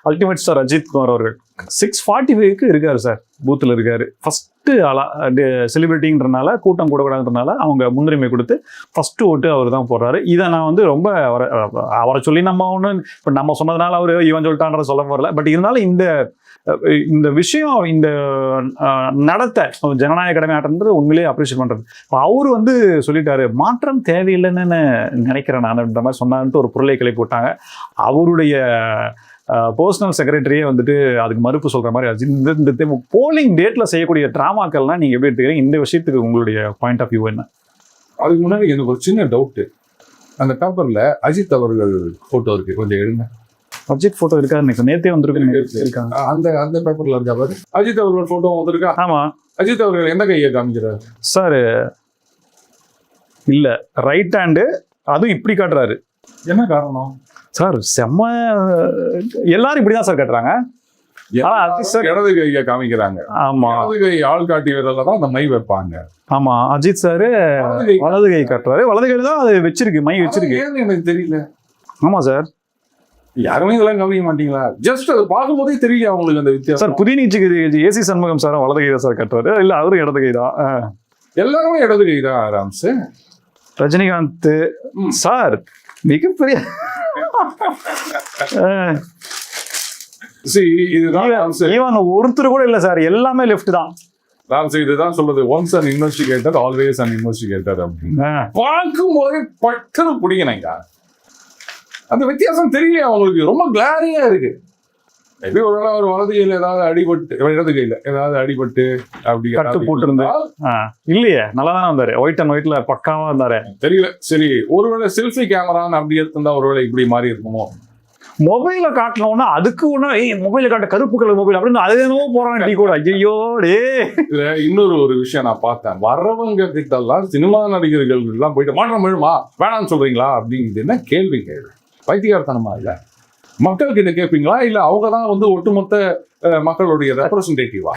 Ultimate star Ajith Kumar அவர்கள் 6:45க்கு இருக்காரு sir, பூத்தில் இருக்காரு. ஃபஸ்ட்டு செலிபிரிட்டின்றனால கூட்டம் கூடக்கூடாதுன்றனால அவங்க முன்னுரிமை கொடுத்து ஃபஸ்ட்டு ஓட்டு அவர் தான் போடுறாரு. இதை நான் வந்து ரொம்ப அவரை சொல்லி நம்ம ஒன்று இப்போ நம்ம சொன்னதுனால அவர் இவன் சொல்லிட்டான்ற சொல்ல வரல. பட் இருந்தாலும் இந்த விஷயம், இந்த நடத்த ஜனநாயக கடமை ஆட்டன்றது உண்மையிலேயே அப்ரிஷியேட் பண்ணுறது. இப்போ அவர் வந்து சொல்லிட்டாரு, மாற்றம் தேவையில்லைன்னு நினைக்கிறேன் நான்ன்ற மாதிரி சொன்னான்ட்டு ஒரு பொருளை கிளப்பி போட்டாங்க. அவருடைய பர்சனல் செக்ரட்டரியே வந்துட்டு அதுக்கு மறுப்பு சொல்கிற மாதிரி ஆச்சு. இந்த போலிங் டேட்டில் செய்யக்கூடிய ட்ராமாக்கள்லாம் நீங்கள் எப்படி எடுத்துக்கிறீங்க? இந்த விஷயத்துக்கு உங்களுடைய பாயிண்ட் ஆஃப் வியூ என்ன? அதுக்கு முன்னாடி எனக்கு ஒரு சின்ன டவுட்டு. அந்த பேப்பரில் அஜித் அவர்கள் ஃபோட்டோ இருக்குது, கொஞ்சம் எடுங்க. அஜித் ஃபோட்டோ இருக்காரு, எனக்கு நேற்றே வந்துருக்காங்க. அந்த பேப்பரில் இருக்கா பாரு, அஜித் அவர்கள் ஃபோட்டோ வந்துருக்கா? ஆமாம். அஜித் அவர்கள் எந்த கையை காமிக்கிறார் சார்? இல்லை, ரைட் ஹேண்டு, அதுவும் இப்படி காட்டுறாரு. என்ன காரணம் சார்? செம்ம எல்லாரும் இப்படிதான் சார் கட்டுறாங்க. இடது கையை காமிக்கிறாங்க. ஆமா, இடது கை ஆள் காட்டி விரல தான் அந்த மை வைப்பாங்க. ஆமா, அஜித் சாரு வலது கை காட்டுறாரு. வலது கையில தான் அது வச்சிருக்கு, மை வச்சிருக்கு. எனக்கு தெரியல. ஆமா சார், யாருமே இதெல்லாம் கவனிக்க மாட்டீங்களா? ஜஸ்ட் அது பார்க்கும்போதே தெரியல அவங்களுக்கு அந்த வித்தியாசம். சார் புதிய நீச்சுக்கு ஏசி சண்முகம் சார் வலது கை தான் சார் கட்டுறாரு, இல்ல அவரும் இடது கை தான். எல்லாருமே இடது கை தான். ஆராம்ஸ் ரஜினிகாந்த் சார் மிகப்பெரிய ஒருத்தர் கூட இல்ல சார், எல்லாமே லெஃப்ட் தான். இதுதான் சொல்றது, once an investigator always an investigator அப்படின்னு பார்க்கும் போதே பட்டது பிடிக்கணுங்க. அந்த வித்தியாசம் தெரியல அவங்களுக்கு, ரொம்ப கிளாரியா இருக்கு. எப்படி ஒரு வேளை ஒரு வலது கையில ஏதாவது அடிபட்டு, இடது கையில ஏதாவது அடிபட்டு அப்படி கட்டு போட்டு இல்லையே, நல்லா தானே வந்தாரு, ஒயிட் அண்ட் ஒயிட்ல பக்காவா இருந்தாரு. தெரியல. சரி, ஒருவேளை செல்ஃபி கேமரான்னு அப்படி எடுத்திருந்தா ஒருவேளை இப்படி மாறி இருக்குமோ? மொபைல காட்டணும்னா அதுக்கு ஒண்ணு மொபைல காட்ட கருப்பு கலர் மொபைல் அப்படின்னு அது என்னவோ போறாங்க டீ கூட. ஐயோ டே, இதுல இன்னொரு விஷயம் நான் பார்த்தேன். வர்றவங்க கிட்ட எல்லாம் சினிமா நடிகர்கள் எல்லாம் போயிட்டு மாற்றம் வேணுமா வேணாம்னு சொல்றீங்களா அப்படிங்கிறது என்ன கேள்வி கேள்வி? பைத்தியக்காரத்தனமா இல்ல? மக்கள் கிட்ட கேட்பீங்களா இல்ல அவங்க தான் வந்து ஒட்டுமொத்த மக்களுடைய ரெப்ரசன்டேட்டிவா?